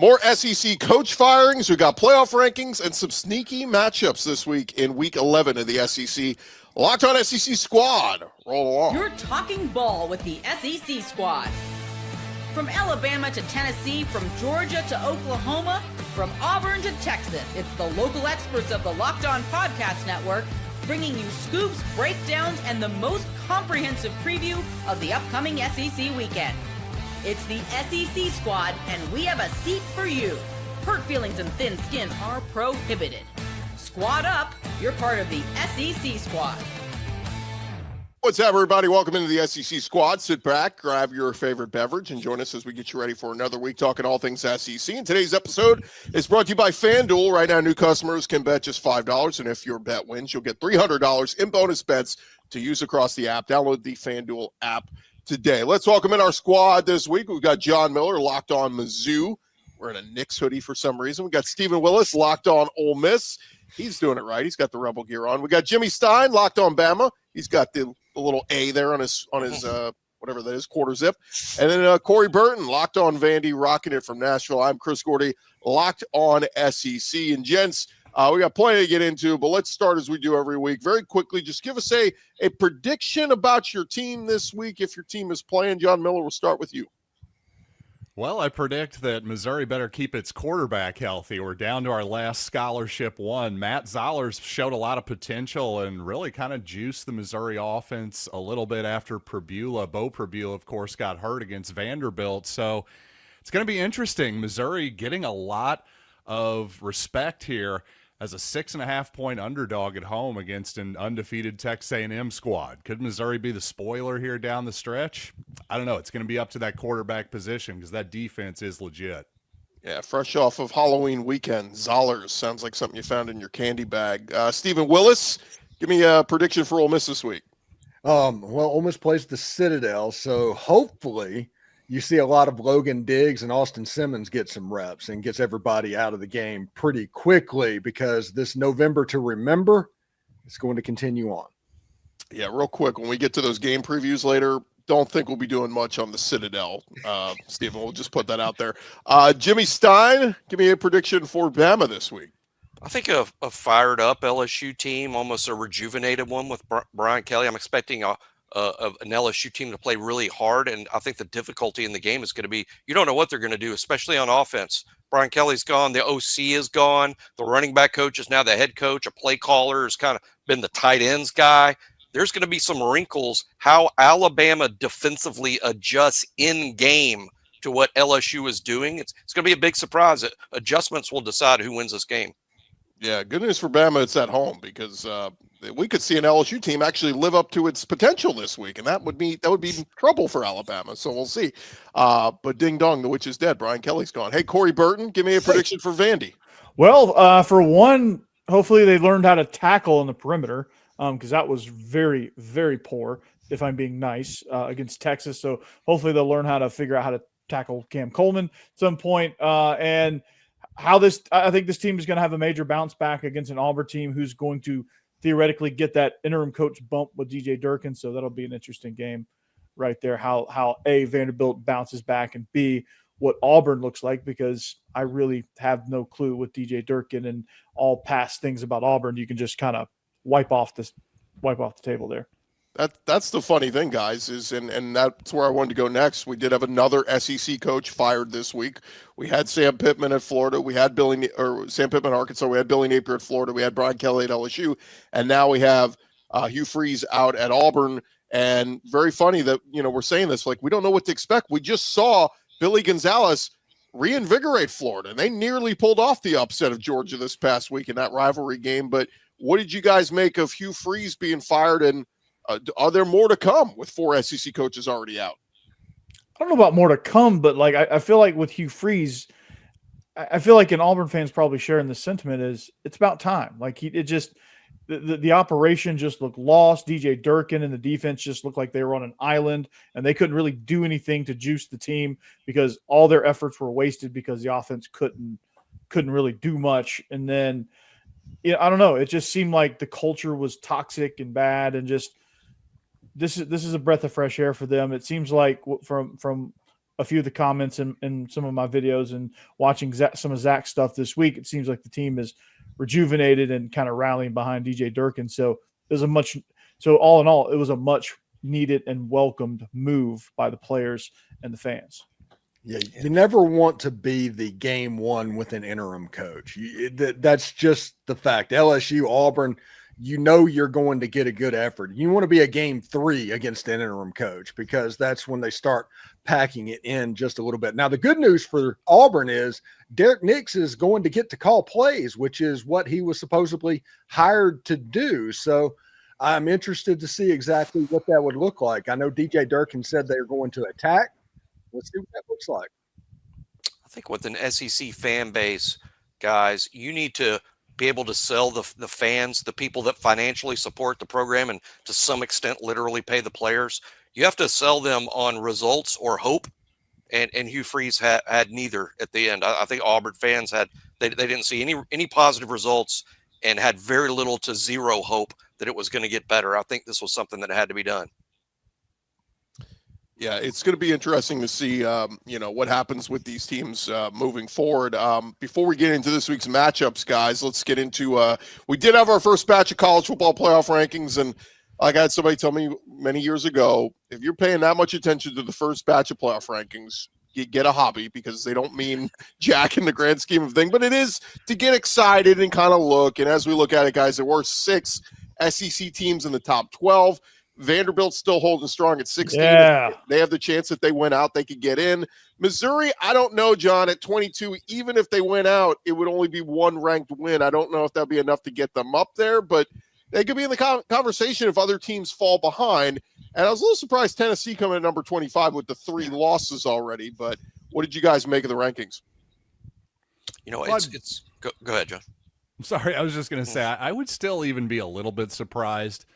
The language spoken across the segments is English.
More SEC coach firings. We got playoff rankings and some sneaky matchups this week in Week 11 of the SEC. Locked On SEC Squad. Roll along. You're talking ball with the SEC Squad. From Alabama to Tennessee, from Georgia to Oklahoma, from Auburn to Texas, it's the local experts of the Locked On Podcast Network bringing you scoops, breakdowns, and the most comprehensive preview of the upcoming SEC weekend. It's the SEC Squad, and we have a seat for you. Hurt feelings and thin skin are prohibited. Squad up, you're part of the SEC Squad. What's up, everybody? Welcome into the SEC Squad. Sit back, grab your favorite beverage, and join us as we get you ready for another week talking all things SEC. And today's episode is brought to you by FanDuel. Right now, new customers can bet just $5, and if your bet wins, you'll get $300 in bonus bets to use across the app. Download the FanDuel app today. Let's welcome in our squad this week. We've got John Miller, Locked On Mizzou. We're in a Knicks hoodie for some reason. We got Stephen Willis, Locked On Ole Miss. He's doing it right. He's got the Rebel gear on. We got Jimmy Stein, Locked On Bama. He's got the little A there on his whatever that is, quarter zip. And then Corey Burton, Locked On Vandy, rocking it from Nashville. I'm Chris Gordy, Locked On SEC. And gents, we got plenty to get into, but let's start as we do every week. Very quickly, just give us a prediction about your team this week if your team is playing. John Miller, we'll start with you. Well, I predict that Missouri better keep its quarterback healthy. We're down to our last scholarship one. Matt Zollers showed a lot of potential and really kind of juiced the Missouri offense a little bit after Pribula. Bo Pribula, of course, got hurt against Vanderbilt. So it's going to be interesting. Missouri getting a lot of respect here as a 6.5-point underdog at home against an undefeated Texas A&M squad. Could Missouri be the spoiler here down the stretch? I don't know. It's going to be up to that quarterback position because that defense is legit. Yeah, fresh off of Halloween weekend, Zollers sounds like something you found in your candy bag. Stephen Willis, give me a prediction for Ole Miss this week. Well, Ole Miss plays the Citadel, so hopefully you see a lot of Logan Diggs and Austin Simmons get some reps and gets everybody out of the game pretty quickly because this November to remember is going to continue on. Yeah, real quick, when we get to those game previews later, don't think we'll be doing much on the Citadel, Stephen. We'll just put that out there. Jimmy Stein, give me a prediction for Bama this week. I think a fired-up LSU team, almost a rejuvenated one with Brian Kelly. I'm expecting an LSU team to play really hard, and I think the difficulty in the game is going to be you don't know what they're going to do, especially on offense. Brian Kelly's gone. The OC is gone. The running back coach is now the head coach. A play caller has kind of been the tight ends guy. There's going to be some wrinkles how Alabama defensively adjusts in game to what LSU is doing. It's going to be a big surprise. Adjustments will decide who wins this game. Yeah, good news for Bama, it's at home because we could see an LSU team actually live up to its potential this week, and that would be trouble for Alabama. So we'll see. But ding dong, the witch is dead. Brian Kelly's gone. Hey, Corey Burton, give me a prediction for Vandy. Well, for one, hopefully they learned how to tackle in the perimeter because that was very, very poor, if I'm being nice, against Texas. So hopefully they'll learn how to figure out how to tackle Cam Coleman at some point. And I think this team is going to have a major bounce back against an Auburn team who's going to theoretically get that interim coach bump with DJ Durkin. So that'll be an interesting game right there, how A, Vanderbilt bounces back, and B, what Auburn looks like, because I really have no clue with DJ Durkin and all past things about Auburn. You can just kind of wipe off the table there. That's the funny thing, guys, is and that's where I wanted to go next. We did have another SEC coach fired this week. We had Sam Pittman at Florida. We had Sam Pittman at Arkansas. We had Billy Napier at Florida. We had Brian Kelly at LSU. And now we have Hugh Freeze out at Auburn. And very funny that, we're saying this, like, we don't know what to expect. We just saw Billy Gonzalez reinvigorate Florida, and they nearly pulled off the upset of Georgia this past week in that rivalry game. But what did you guys make of Hugh Freeze being fired, and are there more to come with 4 SEC coaches already out? I don't know about more to come, but like I feel like with Hugh Freeze, I feel like an Auburn fans probably sharing the sentiment is it's about time. Like the operation just looked lost. DJ Durkin and the defense just looked like they were on an island, and they couldn't really do anything to juice the team because all their efforts were wasted because the offense couldn't really do much. And then, I don't know. It just seemed like the culture was toxic and bad, and just this is a breath of fresh air for them. It seems like from a few of the comments in some of my videos and watching some of Zach's stuff this week, it seems like the team is rejuvenated and kind of rallying behind DJ Durkin. So all in all, it was a much needed and welcomed move by the players and the fans. Yeah, you never want to be the game one with an interim coach. That's just the fact. LSU, Auburn, you're going to get a good effort. You want to be a game 3 against an interim coach because that's when they start packing it in just a little bit. Now, the good news for Auburn is Derek Nix is going to get to call plays, which is what he was supposedly hired to do. So I'm interested to see exactly what that would look like. I know DJ Durkin said they're going to attack. Let's see what that looks like. I think with an SEC fan base, guys, you need to be able to sell the fans, the people that financially support the program and to some extent literally pay the players. You have to sell them on results or hope. And Hugh Freeze had neither at the end. I think Auburn fans they didn't see any positive results and had very little to zero hope that it was going to get better. I think this was something that had to be done. Yeah, it's going to be interesting to see, what happens with these teams moving forward. Before we get into this week's matchups, guys, let's get into we did have our first batch of college football playoff rankings, and like I had somebody tell me many years ago, if you're paying that much attention to the first batch of playoff rankings, you get a hobby because they don't mean jack in the grand scheme of things, but it is to get excited and kind of look. And as we look at it, guys, there were 6 SEC teams in the top 12. Vanderbilt's still holding strong at 16. Yeah. They have the chance that they went out, they could get in. Missouri, I don't know, John, at 22, even if they went out, it would only be 1 ranked win. I don't know if that'll be enough to get them up there, but they could be in the conversation if other teams fall behind. And I was a little surprised Tennessee coming at number 25 with the 3 losses already, but what did you guys make of the rankings? Go ahead, John. I'm sorry, I was just going to say, I would still even be a little bit surprised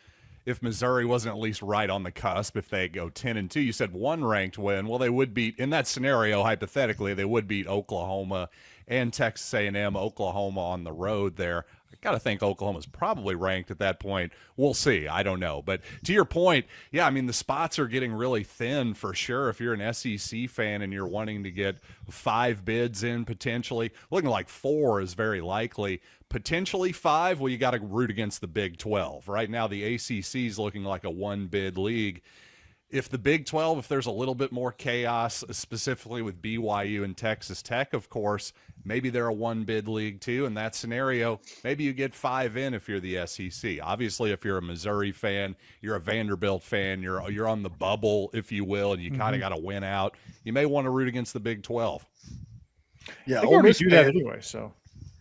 if Missouri wasn't at least right on the cusp. If they go 10-2, you said 1 ranked win. Well, they would beat, in that scenario, hypothetically, they would beat Oklahoma and Texas A&M, Oklahoma on the road there. I got to think Oklahoma's probably ranked at that point. We'll see. I don't know. But to your point, yeah, I mean, the spots are getting really thin for sure. If you're an SEC fan and you're wanting to get 5 bids in potentially, looking like 4 is very likely. Potentially 5, well, you got to root against the Big 12. Right now, the ACC is looking like a 1-bid league. If the Big 12, if there's a little bit more chaos, specifically with BYU and Texas Tech, of course, maybe they're a 1-bid league too. In that scenario, maybe you get 5 in if you're the SEC. Obviously, if you're a Missouri fan, you're a Vanderbilt fan, you're on the bubble, if you will, and you kind of got to win out, you may want to root against the Big 12. Yeah, I already do that anyway, so.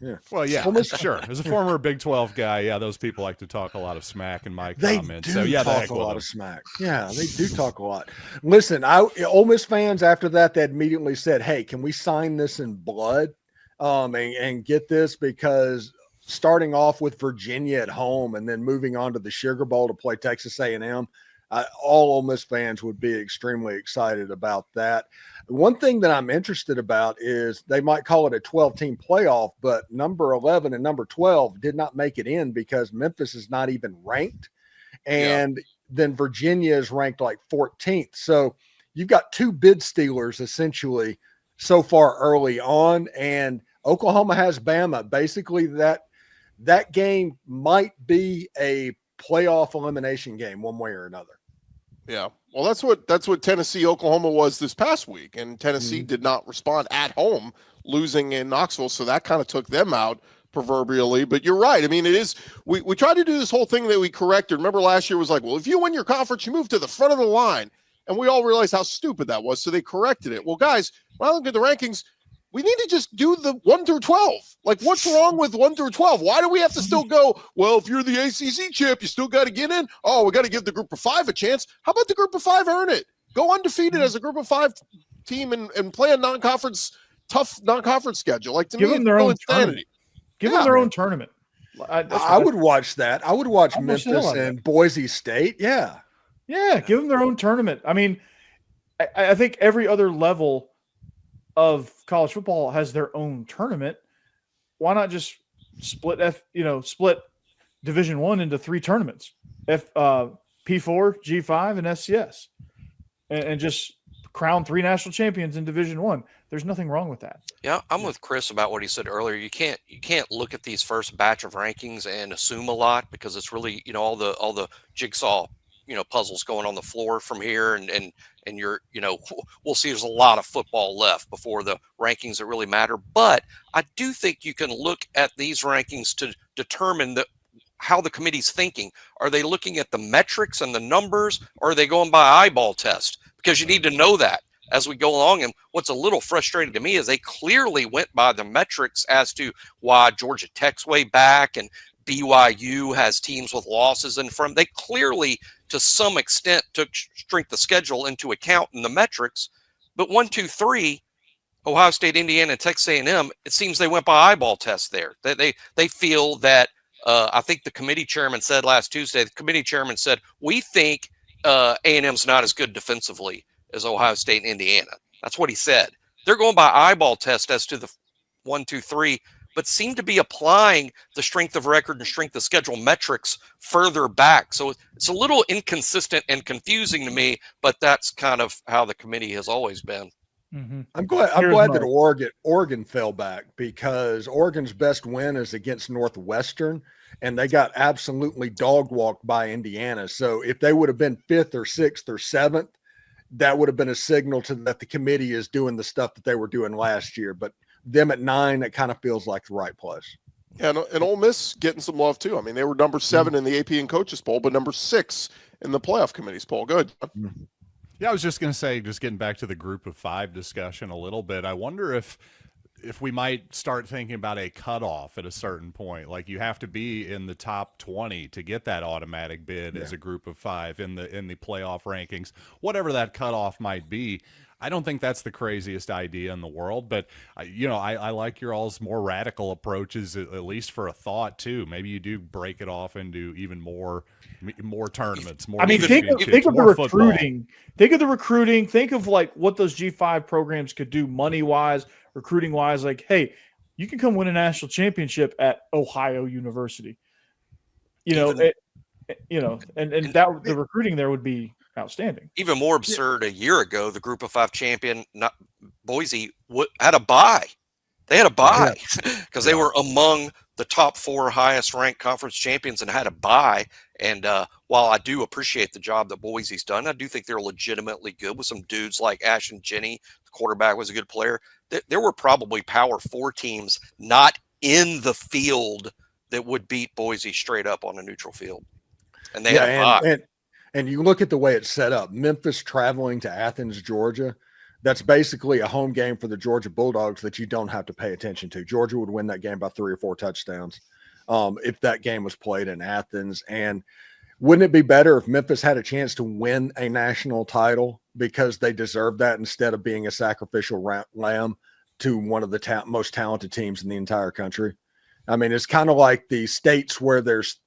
Yeah. Well, yeah, sure. As a former Big 12 guy, yeah, those people like to talk a lot of smack in my comments. They so yeah, talk a lot of smack. Yeah, they do talk a lot. Listen, Ole Miss fans after that, they immediately said, "Hey, can we sign this in blood, and get this?" Because starting off with Virginia at home and then moving on to the Sugar Bowl to play Texas A&M, all Ole Miss fans would be extremely excited about that. One thing that I'm interested about is they might call it a 12-team playoff, but number 11 and number 12 did not make it in because Memphis is not even ranked. And then Virginia is ranked like 14th. So you've got 2 bid stealers essentially so far early on. And Oklahoma has Bama. Basically that game might be a playoff elimination game one way or another. Yeah. Well, that's what Tennessee, Oklahoma was this past week. And Tennessee did not respond at home, losing in Knoxville. So that kind of took them out proverbially. But you're right. I mean, it is, we tried to do this whole thing that we corrected. Remember last year was like, well, if you win your conference, you move to the front of the line. And we all realized how stupid that was. So they corrected it. Well, guys, when I look at the rankings, we need to just do the 1 through 12. Like, what's wrong with 1 through 12? Why do we have to still go, well, if you're the ACC champ, you still got to get in? Oh, we got to give the group of 5 a chance. How about the group of 5 earn it? Go undefeated as a group of 5 team and play a tough non-conference schedule. Like, to give me, them their own tournament. Give them their own tournament. I would watch that. I would watch Memphis and Boise State. Yeah. Yeah, give them their own tournament. I mean, I think every other level of college football has their own tournament. Why not just split Division 1 into 3 tournaments? P4, G5, and FCS, and just crown 3 national champions in Division I. There's nothing wrong with that. Yeah, I'm with Chris about what he said earlier. You can't look at these first batch of rankings and assume a lot, because it's really, all the jigsaw, puzzles going on the floor from here, and you're, we'll see there's a lot of football left before the rankings that really matter. But I do think you can look at these rankings to determine how the committee's thinking. Are they looking at the metrics and the numbers, or are they going by eyeball test? Because you need to know that as we go along. And what's a little frustrating to me is they clearly went by the metrics as to why Georgia Tech's way back and BYU has teams with losses in front. They clearly, to some extent, took strength of schedule into account in the metrics. But 1, 2, 3, Ohio State, Indiana, and Texas A&M, it seems they went by eyeball test there. They feel that, I think the committee chairman said last Tuesday, we think A&M's not as good defensively as Ohio State and Indiana. That's what he said. They're going by eyeball test as to the 1, 2, 3, but seem to be applying the strength of record and strength of schedule metrics further back. So it's a little inconsistent and confusing to me, but that's kind of how the committee has always been. Mm-hmm. I'm glad that Oregon fell back, because Oregon's best win is against Northwestern, and they got absolutely dog walked by Indiana. So if they would have been 5th or 6th or 7th, that would have been a signal to that the committee is doing the stuff that they were doing last year. But them at 9, it kind of feels like the right place. And Ole Miss getting some love too. I mean, they were number 7 in the AP and coaches poll, but number 6 in the playoff committee's poll. Good. Yeah, I was just going to say, just getting back to the group of 5 discussion a little bit, I wonder if we might start thinking about a cutoff at a certain point. Like, you have to be in the top 20 to get that automatic bid as a group of 5 in the playoff rankings, whatever that cutoff might be. I don't think that's the craziest idea in the world, but I like your all's more radical approaches, at least for a thought too. Maybe you do break it off into even more tournaments. More. I mean, think of the recruiting. Think of the recruiting. Think of like what those G5 programs could do money wise, recruiting wise. Like, hey, you can come win a national championship at Ohio University. The recruiting there would be outstanding. Even more absurd, a year ago, the group of 5 champion, Boise, had a bye. They had a bye because they were among the top 4 highest ranked conference champions and had a bye. And while I do appreciate the job that Boise's done, I do think they're legitimately good with some dudes like Ashton Jenny. The quarterback was a good player. There were probably Power 4 teams not in the field that would beat Boise straight up on a neutral field. And they had a bye. And you look at the way it's set up, Memphis traveling to Athens, Georgia, that's basically a home game for the Georgia Bulldogs that you don't have to pay attention to. Georgia would win that game by 3 or 4 touchdowns if that game was played in Athens. And wouldn't it be better if Memphis had a chance to win a national title because they deserve that instead of being a sacrificial lamb to one of the most talented teams in the entire country? I mean, it's kind of like the states where there's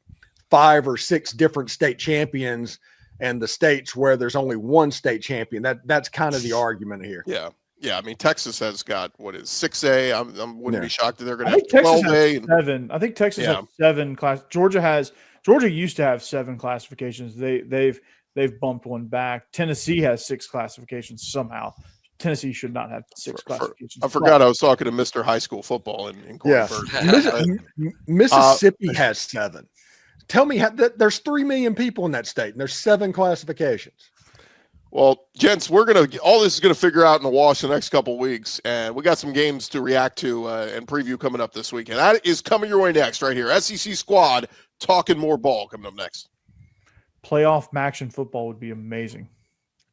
5 or 6 different state champions and the states where there's only one state champion. That's kind of the argument here. Yeah. I mean, Texas has got 6A. I wouldn't be shocked that they're going to have 12A. 7. I think Texas has 7 class. Georgia used to have 7 classifications. They've bumped one back. Tennessee has 6 classifications somehow. Tennessee should not have 6 classifications. I forgot I was talking to Mr. High School Football in Cornford. Mississippi has 7. Tell me there's 3 million people in that state and there's 7 classifications. Well, gents, all this is going to figure out in the wash the next couple of weeks, and we got some games to react to and preview coming up this weekend. That is coming your way next right here. SEC Squad talking more ball coming up next. Playoff action football would be amazing.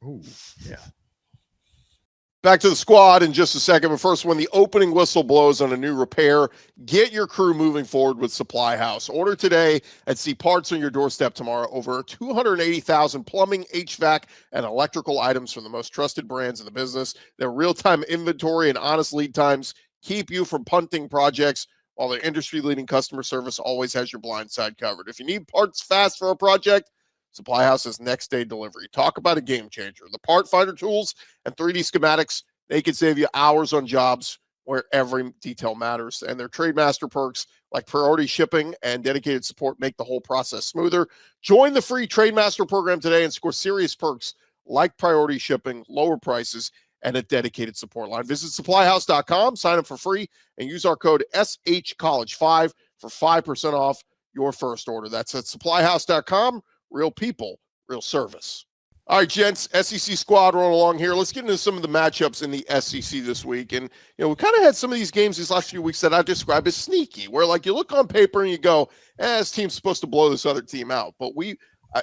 Ooh, yeah. Back to the squad in just a second, but first, when the opening whistle blows on a new repair, get your crew moving forward with SupplyHouse. Order today and see parts on your doorstep tomorrow. Over 280,000 plumbing, HVAC, and electrical items from the most trusted brands in the business. Their real-time inventory and honest lead times keep you from punting projects, while their industry-leading customer service always has your blind side covered. If you need parts fast for a project, SupplyHouse is next-day delivery. Talk about a game changer. The part finder tools and 3D schematics, they can save you hours on jobs where every detail matters. And their Trademaster perks like priority shipping and dedicated support make the whole process smoother. Join the free Trademaster program today and score serious perks like priority shipping, lower prices, and a dedicated support line. Visit SupplyHouse.com, sign up for free, and use our code SHCollege5 for 5% off your first order. That's at SupplyHouse.com. Real people, real service. All right, gents, SEC squad rolling along here. Let's get into some of the matchups in the SEC this week. And, we kind of had some of these games these last few weeks that I describe as sneaky, where, like, you look on paper and you go, this team's supposed to blow this other team out. But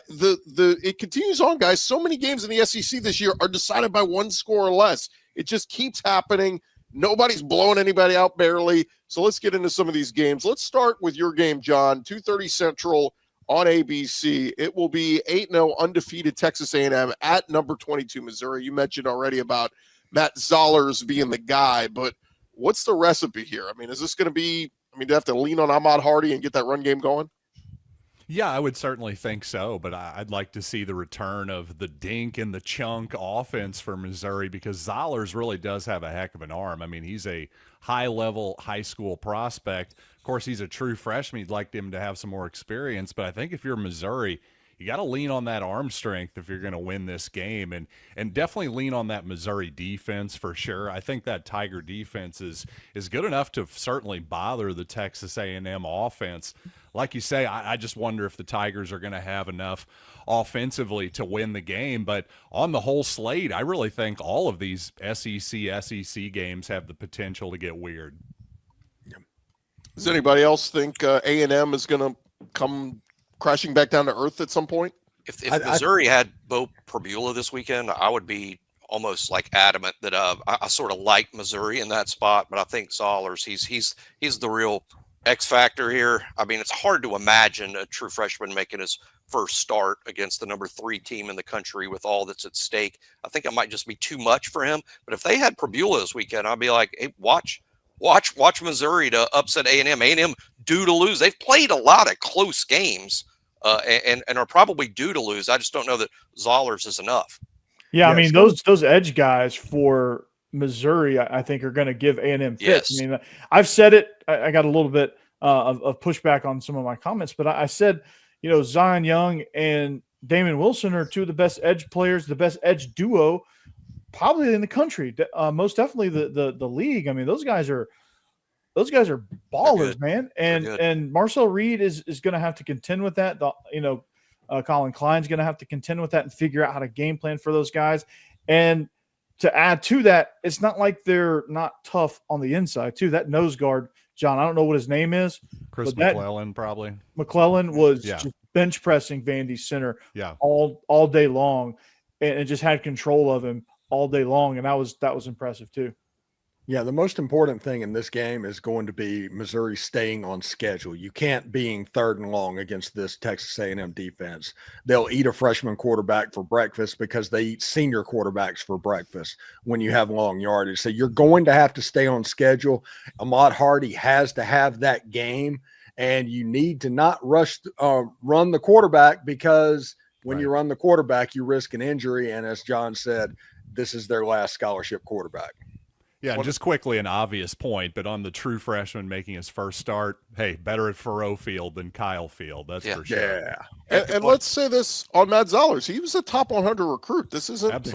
it continues on, guys. So many games in the SEC this year are decided by one score or less. It just keeps happening. Nobody's blowing anybody out barely. So let's get into some of these games. Let's start with your game, John, 2:30 Central on ABC. It will be 8-0 undefeated Texas A&M at number 22 Missouri. You mentioned already about Matt Zollers being the guy, but what's the recipe here? I mean, is this going to be – do you have to lean on Ahmad Hardy and get that run game going? Yeah, I would certainly think so, but I'd like to see the return of the dink and the chunk offense for Missouri because Zollers really does have a heck of an arm. I mean, he's a high-level high school prospect. Of course, he's a true freshman. You'd like him to have some more experience, but I think if you're Missouri, you got to lean on that arm strength if you're going to win this game, and definitely lean on that Missouri defense for sure. I think that Tiger defense is good enough to certainly bother the Texas A&M offense. Like you say, I just wonder if the Tigers are going to have enough offensively to win the game. But on the whole slate, I really think all of these SEC games have the potential to get weird. Does anybody else think A&M is going to come crashing back down to earth at some point? If Missouri had Bo Prabula this weekend, I would be almost like adamant that I sort of like Missouri in that spot. But I think Zollers, he's the real X factor here. I mean, it's hard to imagine a true freshman making his first start against the number 3 team in the country with all that's at stake. I think it might just be too much for him. But if they had Prabula this weekend, I'd be like, hey, watch Missouri to upset A&M. A&M due to lose. They've played a lot of close games and are probably due to lose. I just don't know that Zollers is enough. Yeah, I mean, those edge guys for Missouri, I think, are going to give A&M fits. Yes. I mean, I've said it. I got a little bit of pushback on some of my comments, but I said, Zion Young and Damon Wilson are two of the best edge players, the best edge duo probably in the country. Most definitely the league. I mean, those guys are ballers, man. And Marcel Reed is going to have to contend with that. Colin Klein's going to have to contend with that and figure out how to game plan for those guys. And to add to that, it's not like they're not tough on the inside too. That nose guard, John, I don't know what his name is. Chris McClellan, probably. McClellan was just bench pressing Vandy's center all day long and just had control of him all day long. And that was impressive too. Yeah, the most important thing in this game is going to be Missouri staying on schedule. You can't being 3rd and long against this Texas A&M defense. They'll eat a freshman quarterback for breakfast because they eat senior quarterbacks for breakfast when you have long yardage. So you're going to have to stay on schedule. Ahmad Hardy has to have that game, and you need to not run the quarterback because when you run the quarterback, you risk an injury. And as John said, this is their last scholarship quarterback. Yeah, and just quickly, an obvious point, but on the true freshman making his first start, hey, better at Faroe Field than Kyle Field. That's for sure. Yeah. And let's say this on Matt Zollers. He was a top 100 recruit. This isn't,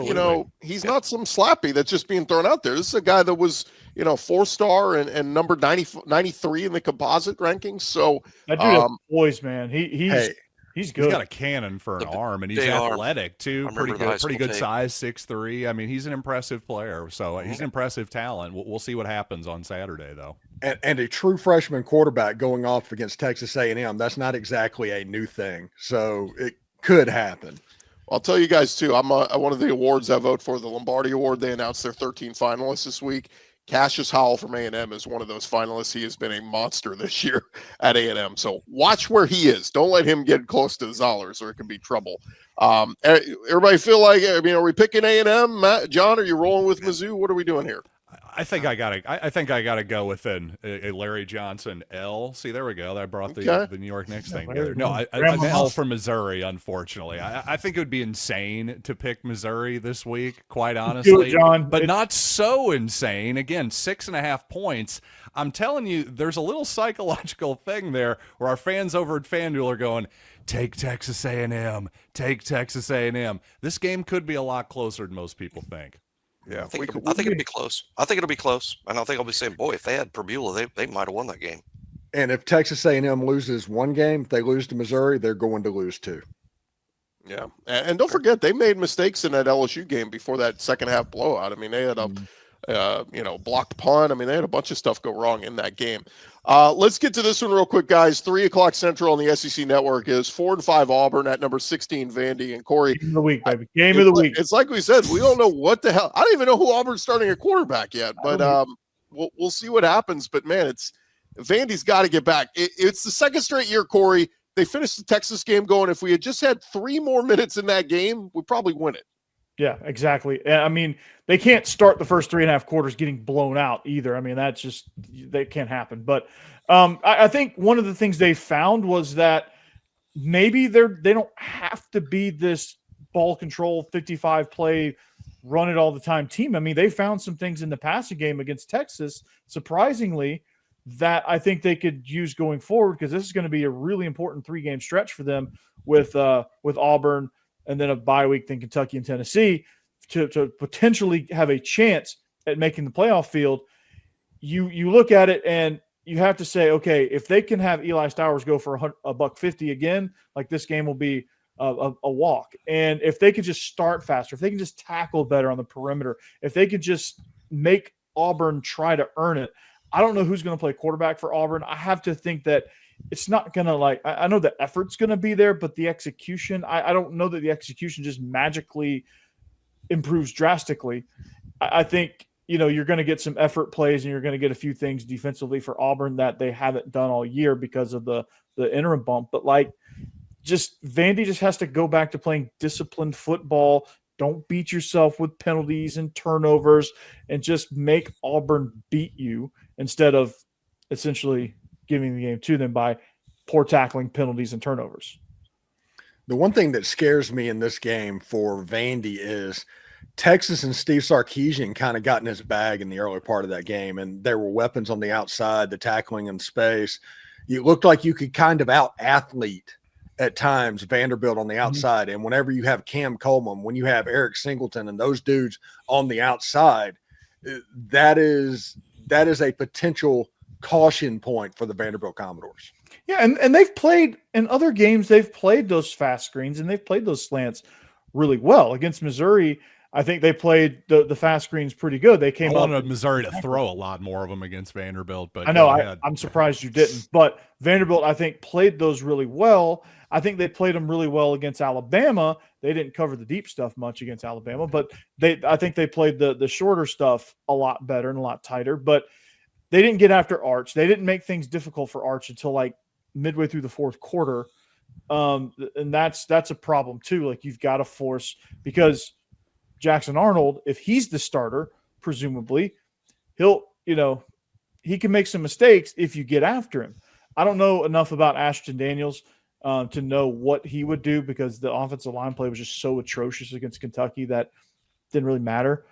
he's not some slappy that's just being thrown out there. This is a guy that was, 4-star and number 93 in the composite rankings. So that dude boys, man. He's good. He's got a cannon for an arm, and he's athletic too. Pretty good size, 6'3". I mean, he's an impressive player. So he's an impressive talent. We'll see what happens on Saturday, though. And a true freshman quarterback going off against Texas A&M, that's not exactly a new thing. So it could happen. I'll tell you guys, too, I'm one of the awards I vote for, the Lombardi Award. They announced their 13 finalists this week. Cassius Howell from A&M is one of those finalists. He has been a monster this year at A&M. So watch where he is. Don't let him get close to Zollers or it can be trouble. Everybody feel like, are we picking A&M? Matt, John, are you rolling with Mizzou? What are we doing here? I think I gotta go with a Larry Johnson L. See, there we go. I brought the New York Knicks thing together. No, an L for Missouri. Unfortunately, I think it would be insane to pick Missouri this week. Quite honestly, do it, John. But not so insane. Again, 6.5 points. I'm telling you, there's a little psychological thing there where our fans over at FanDuel are going, take Texas A&M, take Texas A&M. This game could be a lot closer than most people think. Yeah, I think it'll be close. I think it'll be close. And I think I'll be saying, boy, if they had Purbulla, they might have won that game. And if Texas A&M loses one game, if they lose to Missouri, they're going to lose two. Yeah, and don't forget they made mistakes in that LSU game before that second half blowout. I mean, they had a blocked punt. I mean, they had a bunch of stuff go wrong in that game. Let's get to this one real quick, guys. 3:00 Central on the SEC Network is 4-5 Auburn at number 16. Vandy and Corey. Game of the week, baby. Game of the week. It's like we said, we don't know what the hell. I don't even know who Auburn's starting at quarterback yet. But we'll see what happens. But man, Vandy's got to get back. It's the second straight year, Corey. They finished the Texas game going, if we had just had 3 more minutes in that game, we'd probably win it. Yeah, exactly. I mean, they can't start the first 3.5 quarters getting blown out either. I mean, that can't happen. But I think one of the things they found was that maybe they don't have to be this ball control, 55 play, run it all the time team. I mean, they found some things in the passing game against Texas, surprisingly, that I think they could use going forward, because this is going to be a really important 3-game stretch for them with Auburn and then a bye week, then Kentucky and Tennessee, to potentially have a chance at making the playoff field. You look at it and you have to say, okay, if they can have Eli Stowers go for $150 again, like this game will be a walk. And if they could just start faster, if they can just tackle better on the perimeter, if they could just make Auburn try to earn it. I don't know who's going to play quarterback for Auburn. I have to think that it's not going to I know the effort's going to be there, but the execution, I don't know that the execution just magically improves drastically. I think, you're going to get some effort plays and you're going to get a few things defensively for Auburn that they haven't done all year because of the interim bump. But Vandy just has to go back to playing disciplined football. Don't beat yourself with penalties and turnovers, and just make Auburn beat you instead of essentially giving the game to them by poor tackling, penalties, and turnovers. The one thing that scares me in this game for Vandy is Texas and Steve Sarkisian kind of got in his bag in the early part of that game, and there were weapons on the outside, the tackling in space. It looked like you could kind of out-athlete at times Vanderbilt on the outside. And whenever you have Cam Coleman, when you have Eric Singleton and those dudes on the outside, that is a potential caution point for the Vanderbilt Commodores. Yeah, and they've played in other games, they've played those fast screens and they've played those slants really well. Against Missouri, I think they played the fast screens pretty good. They came up. I wanted Missouri to throw a lot more of them against Vanderbilt, but I know I'm surprised you didn't. But Vanderbilt, I think, played those really well. I think they played them really well against Alabama. They didn't cover the deep stuff much against Alabama, but I think they played the shorter stuff a lot better and a lot tighter. But they didn't get after Arch. They didn't make things difficult for Arch until midway through the fourth quarter, and that's a problem too. You've got to force, because Jackson Arnold, if he's the starter, presumably, he can make some mistakes if you get after him. I don't know enough about Ashton Daniels to know what he would do, because the offensive line play was just so atrocious against Kentucky that didn't really matter.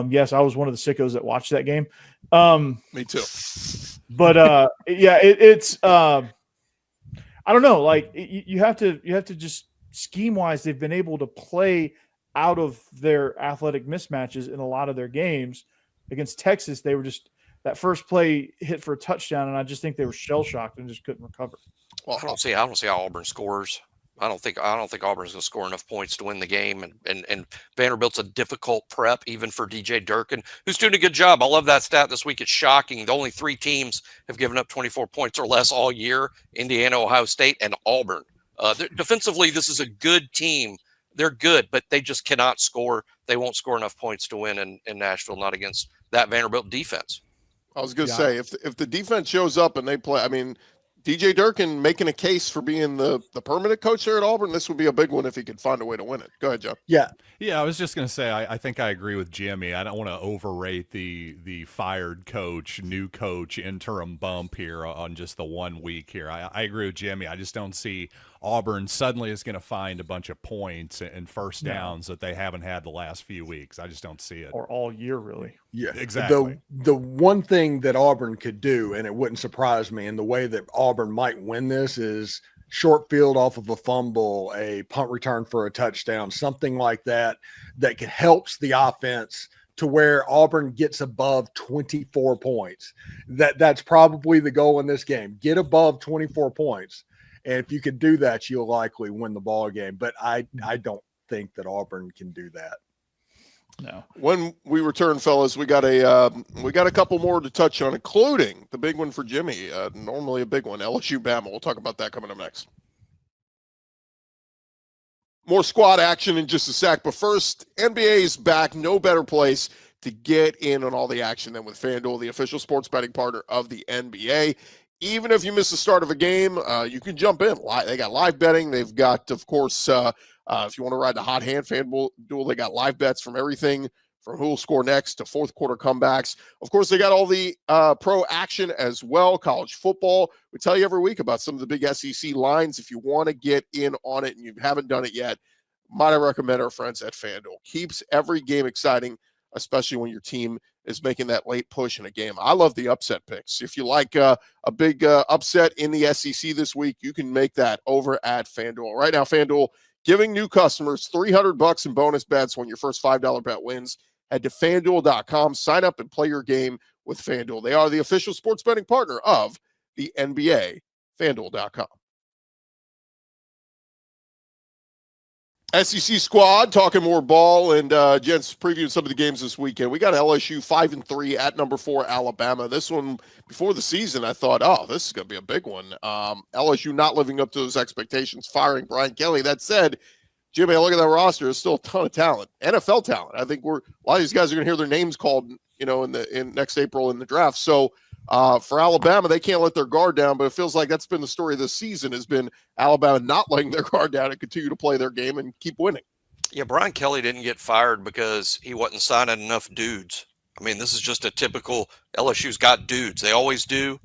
Yes, I was one of the sickos that watched that game. Me too. But it's I don't know. You have to just scheme wise, they've been able to play out of their athletic mismatches in a lot of their games. Against Texas, they were just, that first play hit for a touchdown, and I just think they were shell shocked and just couldn't recover. Well, I don't see how Auburn scores. I don't think Auburn's going to score enough points to win the game, and Vanderbilt's a difficult prep even for DJ Durkin, who's doing a good job. I love that stat this week. It's shocking. The only 3 teams have given up 24 points or less all year: Indiana, Ohio State, and Auburn. Defensively, this is a good team. They're good, but they just cannot score. They won't score enough points to win in Nashville, not against that Vanderbilt defense. I was going to say, if the defense shows up and they play, I mean, DJ Durkin making a case for being the permanent coach there at Auburn. This would be a big one if he could find a way to win it. Go ahead, Joe. Yeah. Yeah, I was just going to say, I think I agree with Jimmy. I don't want to overrate the fired coach, new coach, interim bump here on just the 1 week here. I agree with Jimmy. I just don't see Auburn suddenly is going to find a bunch of points and first downs that they haven't had the last few weeks. I just don't see it. Or all year, really. Yeah, exactly. The one thing that Auburn could do, and it wouldn't surprise me, and the way that Auburn might win this is short field off of a fumble, a punt return for a touchdown, something like that could helps the offense to where Auburn gets above 24 points. That's probably the goal in this game. Get above 24 points. And if you could do that, you'll likely win the ball game. But I don't think that Auburn can do that. No. When we return, fellas, we got a couple more to touch on, including the big one for Jimmy. Normally a big one, LSU Bama. We'll talk about that coming up next. More squad action in just a sec, but first, NBA is back. No better place to get in on all the action than with FanDuel, the official sports betting partner of the NBA. Even if you miss the start of a game, you can jump in. They got live betting. They've got, of course, if you want to ride the hot hand, FanDuel, they got live bets from everything from who will score next to fourth quarter comebacks. Of course, they got all the pro action as well, college football. We tell you every week about some of the big SEC lines. If you want to get in on it and you haven't done it yet, might I recommend our friends at FanDuel. Keeps every game exciting, especially when your team is making that late push in a game. I love the upset picks. If you like a big upset in the SEC this week, you can make that over at FanDuel. Right now, FanDuel giving new customers $300 in bonus bets when your first $5 bet wins. Head to FanDuel.com, sign up, and play your game with FanDuel. They are the official sports betting partner of the NBA. FanDuel.com. SEC squad talking more ball, and gents, previewing some of the games this weekend. We got LSU 5-3 at number 4 Alabama. This one before the season, I thought, oh, this is going to be a big one. LSU not living up to those expectations, firing Brian Kelly. That said, Jimmy, I look at that roster. There's still a ton of talent, NFL talent. I think a lot of these guys are going to hear their names called, in next April in the draft. So for Alabama, they can't let their guard down, but it feels like that's been the story of this season, has been Alabama not letting their guard down and continue to play their game and keep winning. Yeah, Brian Kelly didn't get fired because he wasn't signing enough dudes. I mean, this is just a typical LSU's got dudes. They always do.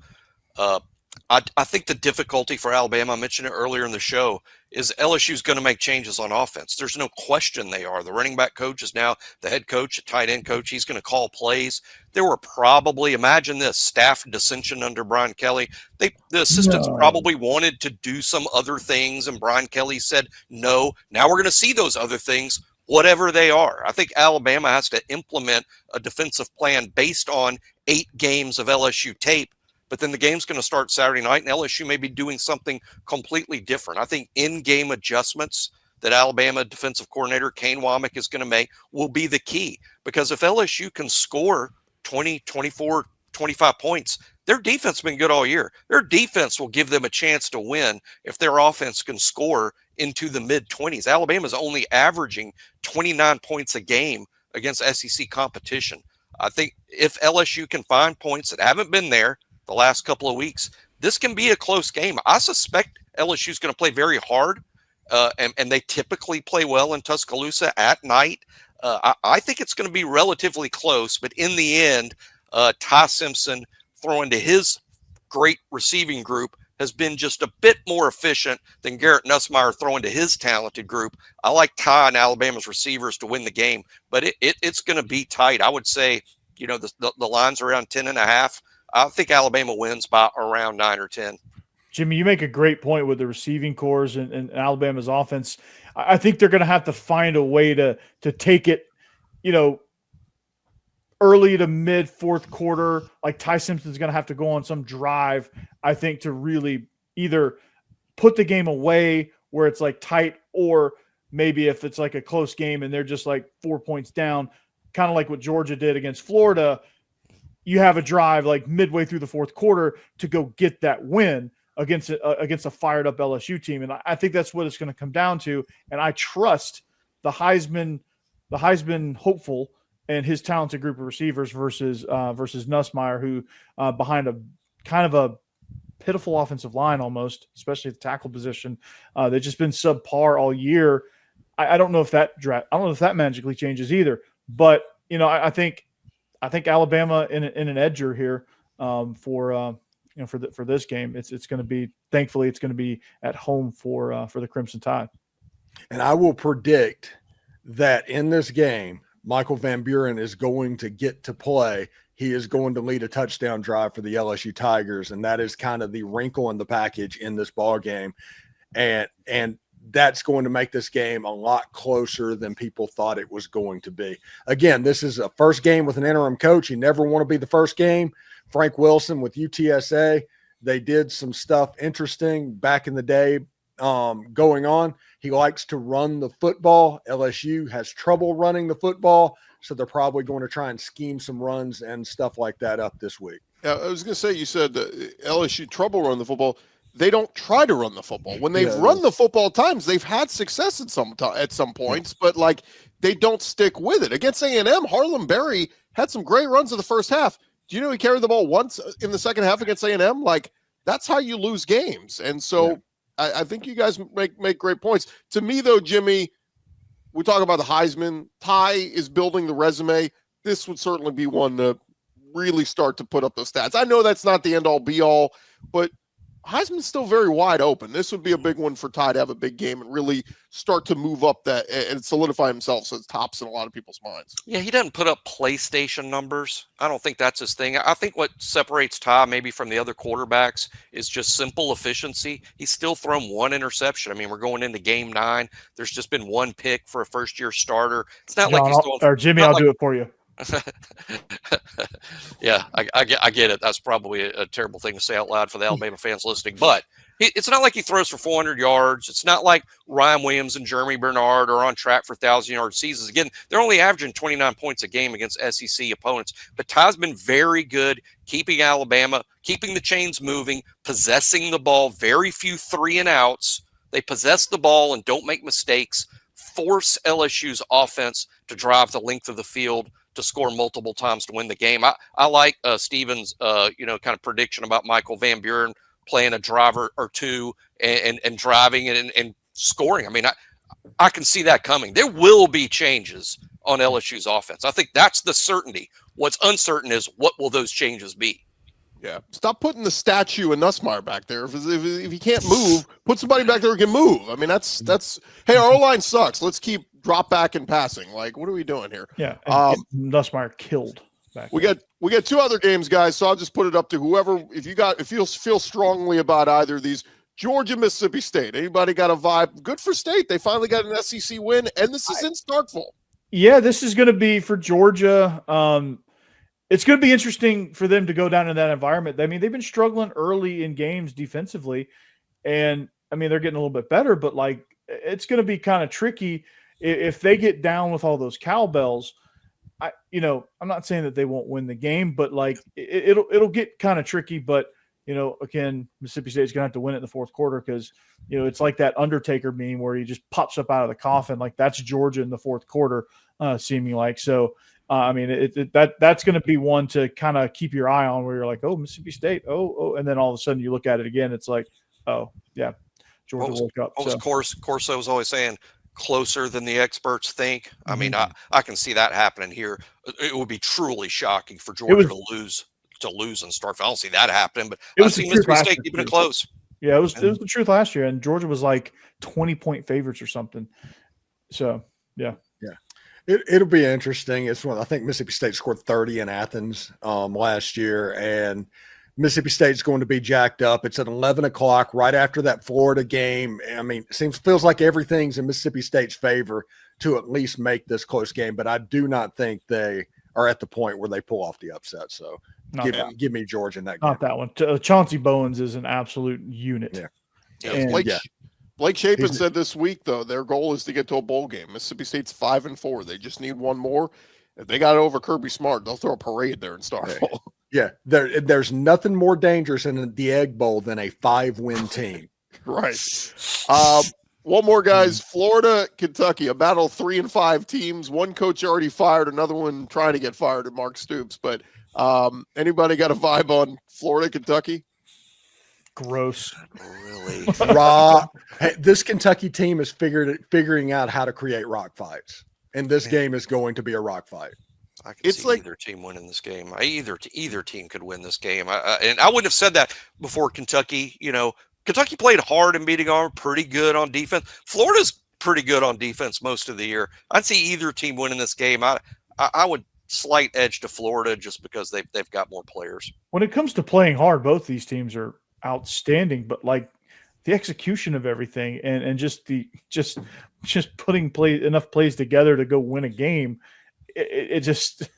I think the difficulty for Alabama, I mentioned it earlier in the show, is LSU's going to make changes on offense. There's no question they are. The running back coach is now the head coach, the tight end coach. He's going to call plays. There were probably, imagine this, staff dissension under Brian Kelly. The assistants probably wanted to do some other things, and Brian Kelly said, no, now we're going to see those other things, whatever they are. I think Alabama has to implement a defensive plan based on 8 games of LSU tape. But then the game's going to start Saturday night, and LSU may be doing something completely different. I think in-game adjustments that Alabama defensive coordinator Kane Womack is going to make will be the key. Because if LSU can score 20, 24, 25 points, their defense has been good all year. Their defense will give them a chance to win if their offense can score into the mid-20s. Alabama's only averaging 29 points a game against SEC competition. I think if LSU can find points that haven't been there the last couple of weeks, this can be a close game. I suspect LSU is going to play very hard, and they typically play well in Tuscaloosa at night. I think it's going to be relatively close, but in the end, Ty Simpson throwing to his great receiving group has been just a bit more efficient than Garrett Nussmeier throwing to his talented group. I like Ty and Alabama's receivers to win the game, but it's going to be tight. I would say, the line's around 10.5. I think Alabama wins by around 9 or 10. Jimmy, you make a great point with the receiving cores and Alabama's offense. I think they're going to have to find a way to take it, early to mid fourth quarter. Like Ty Simpson's going to have to go on some drive, I think, to really either put the game away where it's like tight, or maybe if it's like a close game and they're just like 4 points down, kind of like what Georgia did against Florida. You have a drive like midway through the fourth quarter to go get that win against a fired up LSU team. And I think that's what it's going to come down to. And I trust the Heisman hopeful and his talented group of receivers versus Nussmeier, who behind a kind of a pitiful offensive line almost, especially at the tackle position. They've just been subpar all year. I don't know if that magically changes either. But I think Alabama in an edger here for this game. It's going to be, thankfully it's going to be at home for the Crimson Tide. And I will predict that in this game, Michael Van Buren is going to get to play. He is going to lead a touchdown drive for the LSU Tigers, and that is kind of the wrinkle in the package in this ball game. And that's going to make this game a lot closer than people thought it was going to be. Again, this is a first game with an interim coach. You never want to be the first game. Frank Wilson with UTSA, they did some stuff interesting back in the day going on. He likes to run the football. LSU has trouble running the football, so they're probably going to try and scheme some runs and stuff like that up this week. Yeah, I was going to say, you said LSU trouble running the football. They don't try to run the football. When they've run the football times, they've had success at some points, but like they don't stick with it. Against A&M, Harlem Berry had some great runs in the first half. Do you know he carried the ball once in the second half against A&M? Like, that's how you lose games. And so I think you guys make great points. To me, though, Jimmy, we talk about the Heisman. Ty is building the resume. This would certainly be one to really start to put up those stats. I know that's not the end-all, be-all, but Heisman's still very wide open. This would be a big one for Ty to have a big game and really start to move up that and solidify himself so it's tops in a lot of people's minds. Yeah, he doesn't put up PlayStation numbers. I don't think that's his thing. I think what separates Ty maybe from the other quarterbacks is just simple efficiency. He's still thrown one interception. I mean, we're going into game 9. There's just been one pick for a first-year starter. It's not like he's throwing – or Jimmy, I'll do it for you. Yeah, I get it. That's probably a terrible thing to say out loud for the Alabama fans listening. But it's not like he throws for 400 yards. It's not like Ryan Williams and Jeremy Bernard are on track for 1,000-yard seasons. Again, they're only averaging 29 points a game against SEC opponents. But Ty's been very good keeping Alabama, keeping the chains moving, possessing the ball, very few 3-and-outs. They possess the ball and don't make mistakes, force LSU's offense to drive the length of the field to score multiple times to win the game. I like Steven's, kind of prediction about Michael Van Buren playing a driver or two and driving and scoring. I mean, I can see that coming. There will be changes on LSU's offense. I think that's the certainty. What's uncertain is what will those changes be? Yeah. Stop putting the statue of Nussmeier back there. If he can't move, put somebody back there who can move. I mean, that's hey, our O-line sucks. Let's keep drop back and passing. Like, what are we doing here? Yeah. And Nussmeier killed back we got 2 other games, guys, so I'll just put it up to whoever. If you feel strongly about either of these. Georgia, Mississippi State. Anybody got a vibe? Good for State. They finally got an SEC win, and this is in Starkville. Yeah, this is going to be for Georgia. It's going to be interesting for them to go down in that environment. I mean, they've been struggling early in games defensively, and I mean, they're getting a little bit better, but like, it's going to be kind of tricky if they get down with all those cowbells. I'm not saying that they won't win the game, but like, it'll get kind of tricky. But again, Mississippi State's going to have to win it in the fourth quarter because it's like that Undertaker meme where he just pops up out of the coffin. Like, that's Georgia in the fourth quarter, seeming like so. I mean, that's going to be one to kind of keep your eye on, where you're like, oh, Mississippi State, oh, and then all of a sudden you look at it again, it's like, oh, yeah, Georgia woke up. What was Corso was always saying, closer than the experts think. I mean, I can see that happening here. It would be truly shocking for Georgia to lose in Starkville. I don't see that happening, but I see Mississippi State keeping it close. Yeah, it was the truth last year, and Georgia was like 20-point favorites or something. So, yeah. It'll be interesting. It's I think Mississippi State scored 30 in Athens last year, and Mississippi State's going to be jacked up. It's at 11 o'clock right after that Florida game. I mean, feels like everything's in Mississippi State's favor to at least make this close game, but I do not think they are at the point where they pull off the upset. So give me Georgia in that game. Not that one. Chauncey Bowens is an absolute unit. Yeah. Blake Shapen said this week, though, their goal is to get to a bowl game. Mississippi State's 5-4. They just need one more. If they got it over Kirby Smart, they'll throw a parade there in Starkville. Yeah, there's nothing more dangerous in the Egg Bowl than a 5-win team. Right. One more, guys. Florida, Kentucky, a battle of 3 and 5 teams. One coach already fired, another one trying to get fired at Mark Stoops. But anybody got a vibe on Florida, Kentucky? Gross. Really? Hey, this Kentucky team is figuring out how to create rock fights, and this game is going to be a rock fight. I can see either team winning this game. Either team could win this game. And I wouldn't have said that before Kentucky. You know, Kentucky played hard and beating Auburn, pretty good on defense. Florida's pretty good on defense most of the year. I'd see either team winning this game. I would slight edge to Florida just because they've got more players. When it comes to playing hard, both these teams are outstanding, but like the execution of everything and just putting enough plays together to go win a game, it just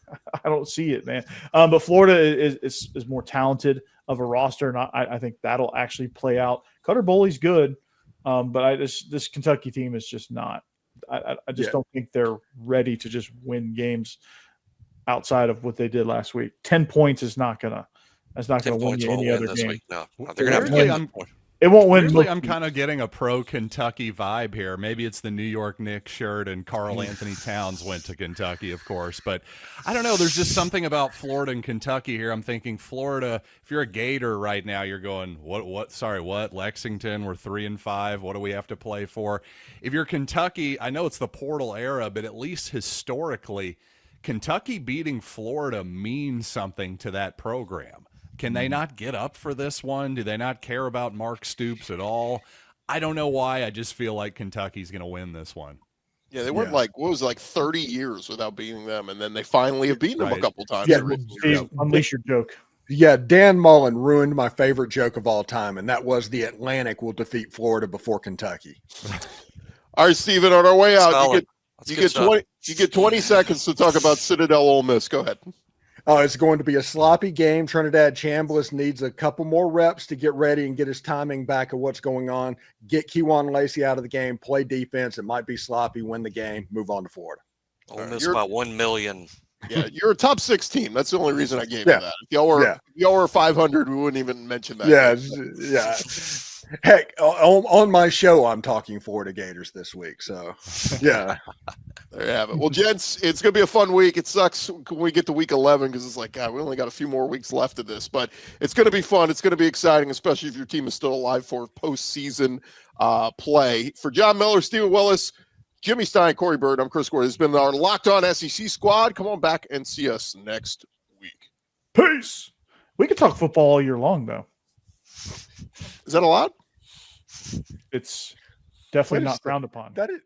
I don't see it, man. But Florida is more talented of a roster, and I think that'll actually play out. Cutter Bowley's good, but this Kentucky team is just not. I just don't think they're ready to just win games outside of what they did last week. 10 points is not gonna. That's not going to win you any other game. Week. No, they're going to have to win. It won't win. Usually I'm kind of getting a pro-Kentucky vibe here. Maybe it's the New York Knicks shirt and Karl Anthony Towns went to Kentucky, of course. But I don't know. There's just something about Florida and Kentucky here. I'm thinking Florida, if you're a Gator right now, you're going, what? Sorry, what? Lexington, we're 3-5. What do we have to play for? If you're Kentucky, I know it's the portal era, but at least historically, Kentucky beating Florida means something to that program. Can they not get up for this one? Do they not care about Mark Stoops at all? I don't know why. I just feel like Kentucky's going to win this one. Yeah, they went 30 years without beating them, and then they finally have beaten them a couple times. Yeah, Steve, unleash your joke. Yeah, Dan Mullen ruined my favorite joke of all time, and that was the Atlantic will defeat Florida before Kentucky. All right, Steven, on our way out, Solid. you get 20 seconds to talk about Citadel Ole Miss. Go ahead. It's going to be a sloppy game. Trinidad Chambliss needs a couple more reps to get ready and get his timing back of what's going on. Get Kejuan Lacey out of the game, play defense. It might be sloppy, win the game, move on to Florida. Ole Miss by 1 million. Yeah, you're a top 6 team. That's the only reason I gave you that. If y'all were 500, we wouldn't even mention that. Yeah. Heck, on my show, I'm talking Florida Gators this week. So, yeah. There you have it. Well, gents, it's going to be a fun week. It sucks when we get to week 11 because it's like, God, we only got a few more weeks left of this. But it's going to be fun. It's going to be exciting, especially if your team is still alive for postseason play. For John Miller, Stephen Willis, Jimmy Stein, Corey Bird, I'm Chris Gordon. It's been our Locked On SEC squad. Come on back and see us next week. Peace. We could talk football all year long, though. Is that allowed? It's definitely not frowned upon. That is